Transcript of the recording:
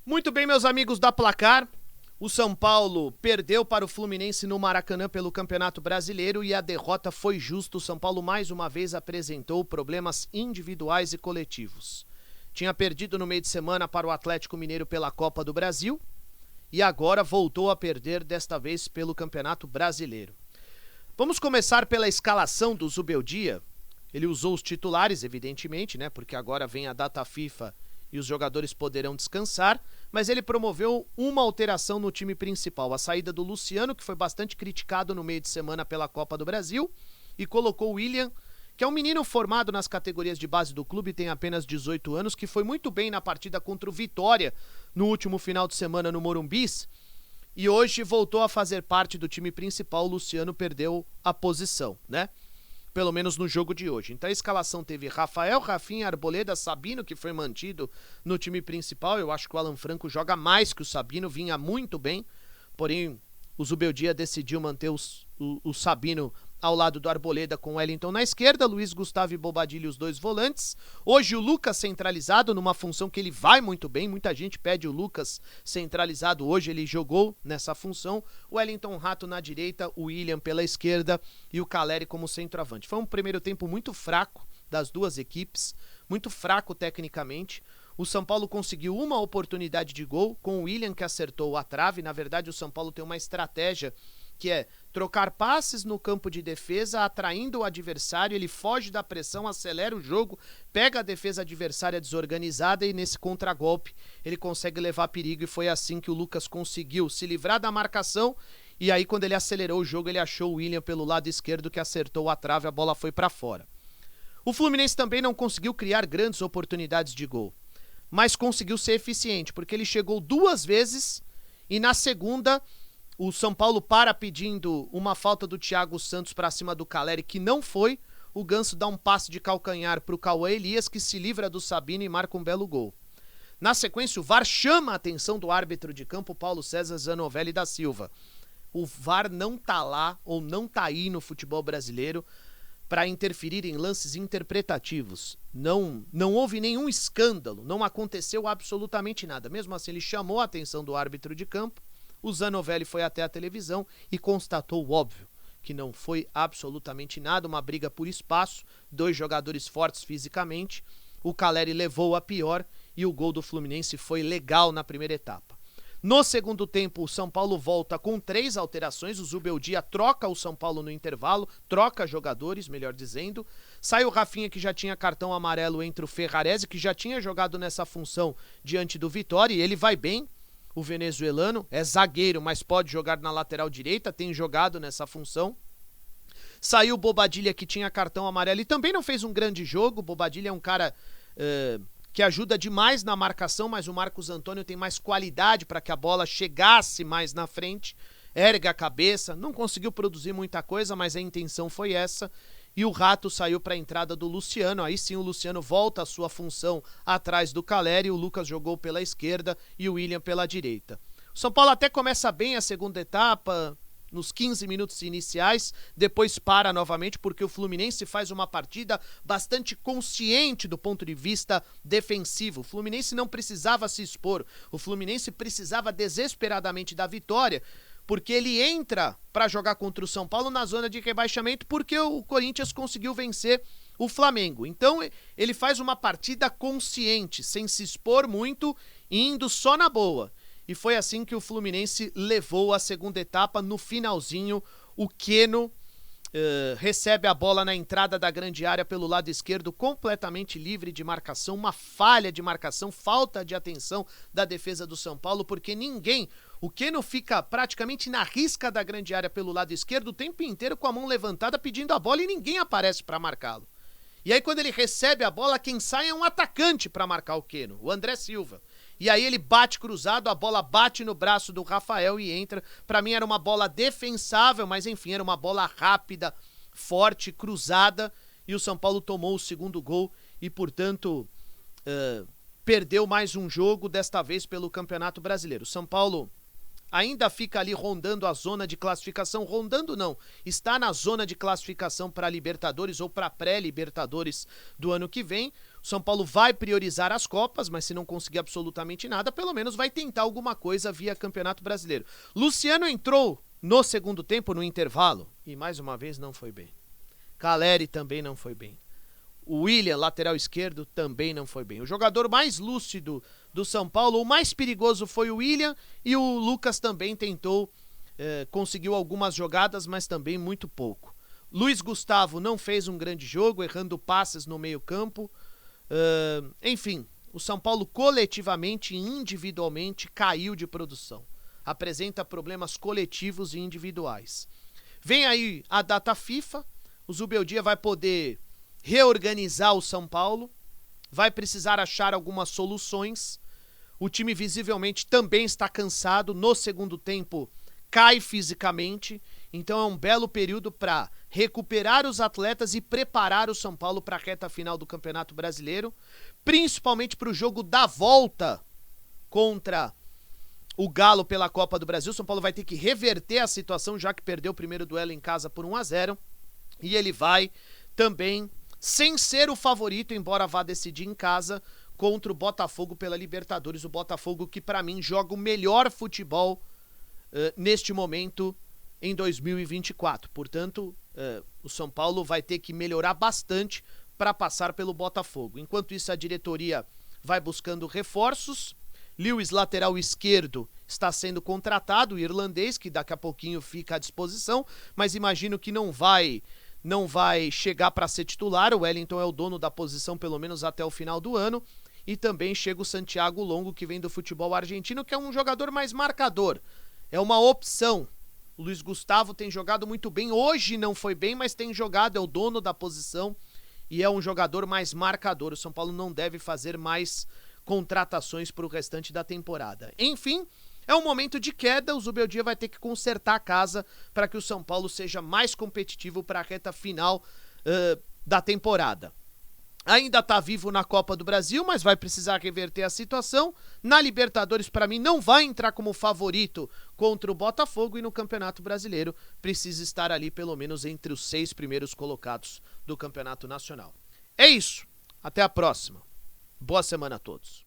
Muito bem, meus amigos da Placar. O São Paulo perdeu para o Fluminense no Maracanã pelo Campeonato Brasileiro e a derrota foi justa. O São Paulo mais uma vez apresentou problemas individuais e coletivos. Tinha perdido no meio de semana para o Atlético Mineiro pela Copa do Brasil e agora voltou a perder, desta vez pelo Campeonato Brasileiro. Vamos começar pela escalação do Zubeldia. Ele usou os titulares, evidentemente, né? Porque agora vem a data FIFA e os jogadores poderão descansar, mas ele promoveu uma alteração no time principal, a saída do Luciano, que foi bastante criticado no meio de semana pela Copa do Brasil, e colocou o William, que é um menino formado nas categorias de base do clube, tem apenas 18 anos, que foi muito bem na partida contra o Vitória no último final de semana no Morumbis, e hoje voltou a fazer parte do time principal. O Luciano perdeu a posição, né? Pelo menos no jogo de hoje. Então a escalação teve Rafael, Rafinha, Arboleda, Sabino, que foi mantido no time principal. Eu acho que o Alan Franco joga mais que o Sabino, vinha muito bem, porém o Zubeldia decidiu manter o Sabino ao lado do Arboleda, com o Wellington na esquerda, Luiz Gustavo e Bobadilla os dois volantes. Hoje o Lucas centralizado numa função que ele vai muito bem, muita gente pede o Lucas centralizado, hoje ele jogou nessa função. O Wellington Rato na direita, o William pela esquerda e o Caleri como centroavante. Foi um primeiro tempo muito fraco das duas equipes, muito fraco tecnicamente. O São Paulo conseguiu uma oportunidade de gol com o William, que acertou a trave. Na verdade, o São Paulo tem uma estratégia que é trocar passes no campo de defesa, atraindo o adversário, ele foge da pressão, acelera o jogo, pega a defesa adversária desorganizada e nesse contragolpe ele consegue levar perigo, e foi assim que o Lucas conseguiu se livrar da marcação. E aí, quando ele acelerou o jogo, ele achou o William pelo lado esquerdo, que acertou a trave, a bola foi para fora. O Fluminense também não conseguiu criar grandes oportunidades de gol, mas conseguiu ser eficiente, porque ele chegou duas vezes e na segunda o São Paulo para pedindo uma falta do Thiago Santos para cima do Caleri, que não foi. O Ganso dá um passe de calcanhar para o Cauã Elias, que se livra do Sabino e marca um belo gol. Na sequência, o VAR chama a atenção do árbitro de campo, Paulo César Zanovelli da Silva. O VAR não tá lá, ou não tá aí no futebol brasileiro, para interferir em lances interpretativos. Não houve nenhum escândalo, não aconteceu absolutamente nada. Mesmo assim, ele chamou a atenção do árbitro de campo. O Zanovelli foi até a televisão e constatou o óbvio, que não foi absolutamente nada, uma briga por espaço, dois jogadores fortes fisicamente. O Caleri levou a pior e o gol do Fluminense foi legal na primeira etapa. No segundo tempo, o São Paulo volta com 3 alterações. O Zubeldia troca o São Paulo no intervalo, troca jogadores, melhor dizendo. Sai o Rafinha, que já tinha cartão amarelo, entre o Ferrarese, que já tinha jogado nessa função diante do Vitória, e ele vai bem. O venezuelano é zagueiro, mas pode jogar na lateral direita, tem jogado nessa função. Saiu o Bobadilla, que tinha cartão amarelo e também não fez um grande jogo. O Bobadilla é um cara que ajuda demais na marcação, mas o Marcos Antônio tem mais qualidade para que a bola chegasse mais na frente. Ergue a cabeça, não conseguiu produzir muita coisa, mas a intenção foi essa. E o Rato saiu para a entrada do Luciano. Aí sim o Luciano volta à sua função atrás do Caleri. O Lucas jogou pela esquerda e o William pela direita. O São Paulo até começa bem a segunda etapa, nos 15 minutos iniciais, depois para novamente, porque o Fluminense faz uma partida bastante consciente do ponto de vista defensivo. O Fluminense não precisava se expor, o Fluminense precisava desesperadamente da vitória, porque ele entra para jogar contra o São Paulo na zona de rebaixamento, porque o Corinthians conseguiu vencer o Flamengo. Então ele faz uma partida consciente, sem se expor muito, indo só na boa. E foi assim que o Fluminense levou a segunda etapa. No finalzinho, o Keno recebe a bola na entrada da grande área pelo lado esquerdo, completamente livre de marcação, uma falha de marcação, falta de atenção da defesa do São Paulo, porque o Keno fica praticamente na risca da grande área pelo lado esquerdo o tempo inteiro com a mão levantada pedindo a bola e ninguém aparece para marcá-lo. E aí quando ele recebe a bola, quem sai é um atacante para marcar o Keno, o André Silva. E aí ele bate cruzado, a bola bate no braço do Rafael e entra. Pra mim era uma bola defensável, mas enfim, era uma bola rápida, forte, cruzada. E o São Paulo tomou o segundo gol e, portanto, perdeu mais um jogo, desta vez pelo Campeonato Brasileiro. O São Paulo ainda fica ali rondando a zona de classificação, rondando não, está na zona de classificação para Libertadores ou para pré-Libertadores do ano que vem. São Paulo vai priorizar as Copas, mas se não conseguir absolutamente nada, pelo menos vai tentar alguma coisa via Campeonato Brasileiro. Luciano entrou no segundo tempo, no intervalo, e mais uma vez não foi bem. Calleri também não foi bem. O William, lateral esquerdo, também não foi bem. O jogador mais lúcido do São Paulo, o mais perigoso foi o William, e o Lucas também tentou, conseguiu algumas jogadas, mas também muito pouco. Luiz Gustavo não fez um grande jogo, errando passes no meio-campo. Enfim, o São Paulo coletivamente e individualmente caiu de produção. Apresenta problemas coletivos e individuais. Vem aí a data FIFA, o Zubeldia vai poder reorganizar o São Paulo, vai precisar achar algumas soluções. O time visivelmente também está cansado, no segundo tempo cai fisicamente, então é um belo período para recuperar os atletas e preparar o São Paulo para a reta final do Campeonato Brasileiro, principalmente para o jogo da volta contra o Galo pela Copa do Brasil. O São Paulo vai ter que reverter a situação, já que perdeu o primeiro duelo em casa por 1-0, e ele vai também, sem ser o favorito, embora vá decidir em casa, contra o Botafogo pela Libertadores. O Botafogo que para mim joga o melhor futebol neste momento em 2024. Portanto, o São Paulo vai ter que melhorar bastante para passar pelo Botafogo. Enquanto isso, a diretoria vai buscando reforços. Lewis, lateral esquerdo, está sendo contratado, o irlandês, que daqui a pouquinho fica à disposição, mas imagino que não vai chegar para ser titular. O Wellington é o dono da posição pelo menos até o final do ano. E também chega o Santiago Longo, que vem do futebol argentino, que é um jogador mais marcador. É uma opção. O Luiz Gustavo tem jogado muito bem. Hoje não foi bem, mas tem jogado, é o dono da posição e é um jogador mais marcador. O São Paulo não deve fazer mais contratações para o restante da temporada. Enfim, é um momento de queda. O Zubeldia vai ter que consertar a casa para que o São Paulo seja mais competitivo para a reta final da temporada. Ainda está vivo na Copa do Brasil, mas vai precisar reverter a situação. Na Libertadores, para mim, não vai entrar como favorito contra o Botafogo, e no Campeonato Brasileiro precisa estar ali pelo menos entre os 6 primeiros colocados do Campeonato Nacional. É isso. Até a próxima. Boa semana a todos.